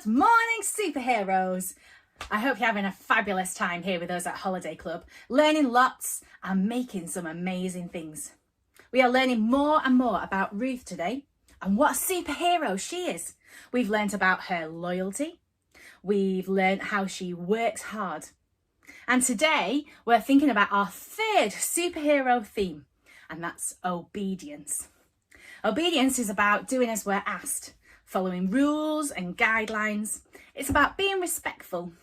Good morning, superheroes. I hope you're having a fabulous time here with us at Holiday Club, learning lots and making some amazing things. We are learning more and more about Ruth today and what a superhero she is. We've learned about her loyalty. We've learned how she works hard. And today we're thinking about our third superhero theme, and that's obedience. Obedience is about doing as we're asked, following rules and guidelines. It's about being respectful.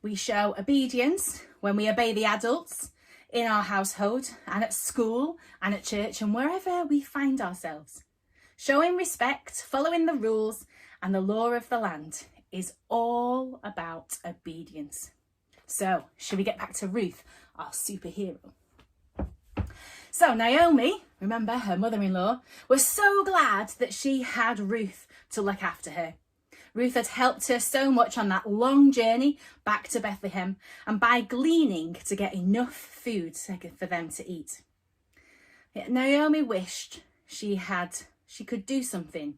We show obedience when we obey the adults in our household and at school and at church and wherever we find ourselves. Showing respect, following the rules and the law of the land is all about obedience. So, should we get back to Ruth, our superhero? So Naomi, remember her mother-in-law, was so glad that she had Ruth to look after her. Ruth had helped her so much on that long journey back to Bethlehem and by gleaning to get enough food for them to eat. Yet Naomi wished she could do something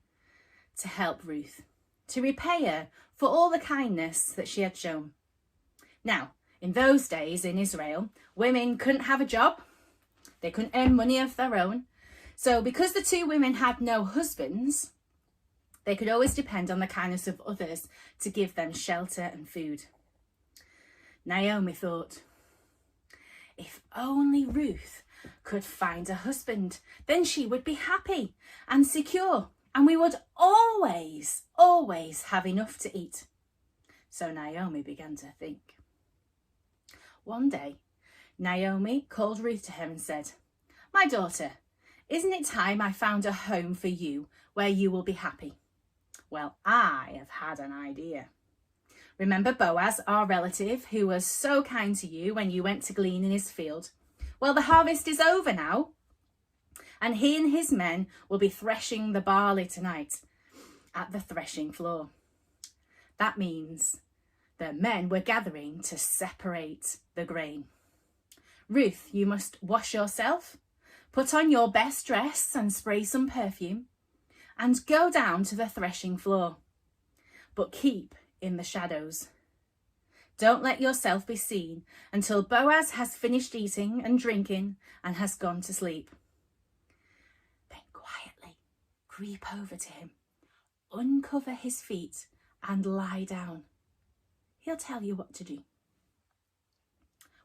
to help Ruth, to repay her for all the kindness that she had shown. Now, in those days in Israel, women couldn't have a job. They couldn't earn money of their own. So because the two women had no husbands, they could always depend on the kindness of others to give them shelter and food. Naomi thought, if only Ruth could find a husband, then she would be happy and secure, and we would always have enough to eat. So Naomi began to think. One day, Naomi called Ruth to her and said, "My daughter, isn't it time I found a home for you where you will be happy? Well, I have had an idea. Remember Boaz, our relative, who was so kind to you when you went to glean in his field? Well, the harvest is over now, and he and his men will be threshing the barley tonight at the threshing floor. That means the men were gathering to separate the grain. Ruth, you must wash yourself, put on your best dress and spray some perfume, and go down to the threshing floor. But keep in the shadows. Don't let yourself be seen until Boaz has finished eating and drinking and has gone to sleep. Then quietly creep over to him, uncover his feet and lie down. He'll tell you what to do."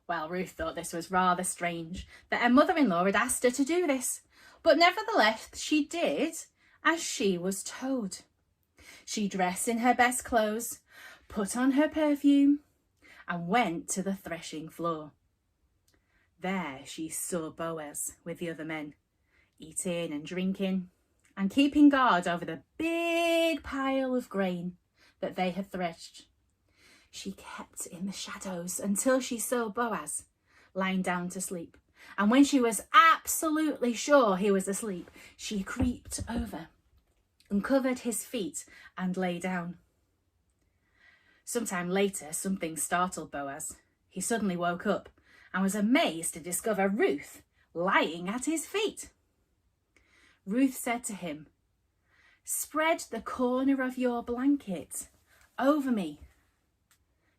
Well, Ruth thought this was rather strange that her mother-in-law had asked her to do this, but nevertheless she did as she was told. She dressed in her best clothes, put on her perfume, and went to the threshing floor. There she saw Boaz with the other men, eating and drinking and keeping guard over the big pile of grain that they had threshed. She kept in the shadows until she saw Boaz lying down to sleep. And when she was absolutely sure he was asleep, she creeped over, uncovered his feet and lay down. Sometime later, something startled Boaz. He suddenly woke up and was amazed to discover Ruth lying at his feet. Ruth said to him, "Spread the corner of your blanket over me,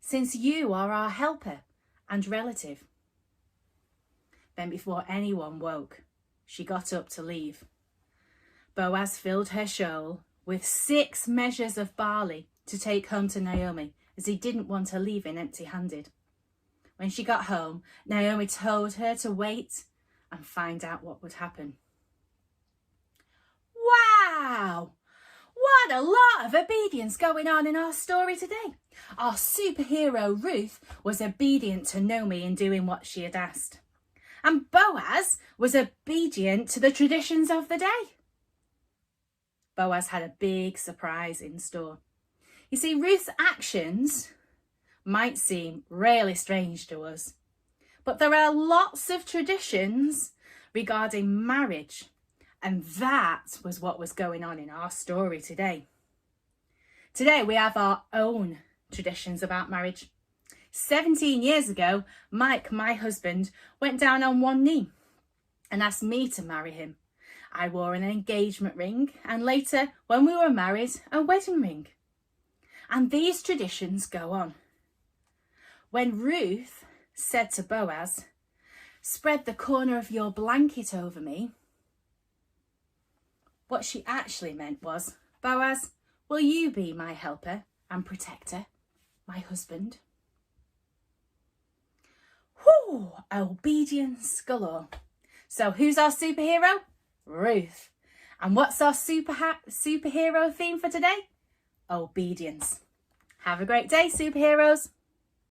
since you are our helper and relative." Then before anyone woke, she got up to leave. Boaz filled her shawl with 6 measures of barley to take home to Naomi, as he didn't want her leaving empty-handed. When she got home, Naomi told her to wait and find out what would happen. Wow! What a lot of obedience going on in our story today. Our superhero Ruth was obedient to Naomi in doing what she had asked. And Boaz was obedient to the traditions of the day. Boaz had a big surprise in store. You see, Ruth's actions might seem really strange to us, but there are lots of traditions regarding marriage. And that was what was going on in our story today. Today we have our own traditions about marriage. 17 years ago, Mike, my husband, went down on one knee and asked me to marry him. I wore an engagement ring and later, when we were married, a wedding ring. And these traditions go on. When Ruth said to Boaz, "Spread the corner of your blanket over me," what she actually meant was, "Boaz, will you be my helper and protector, my husband?" Whew, obedience galore. So who's our superhero? Ruth. And what's our superhero theme for today? Obedience. Have a great day, superheroes.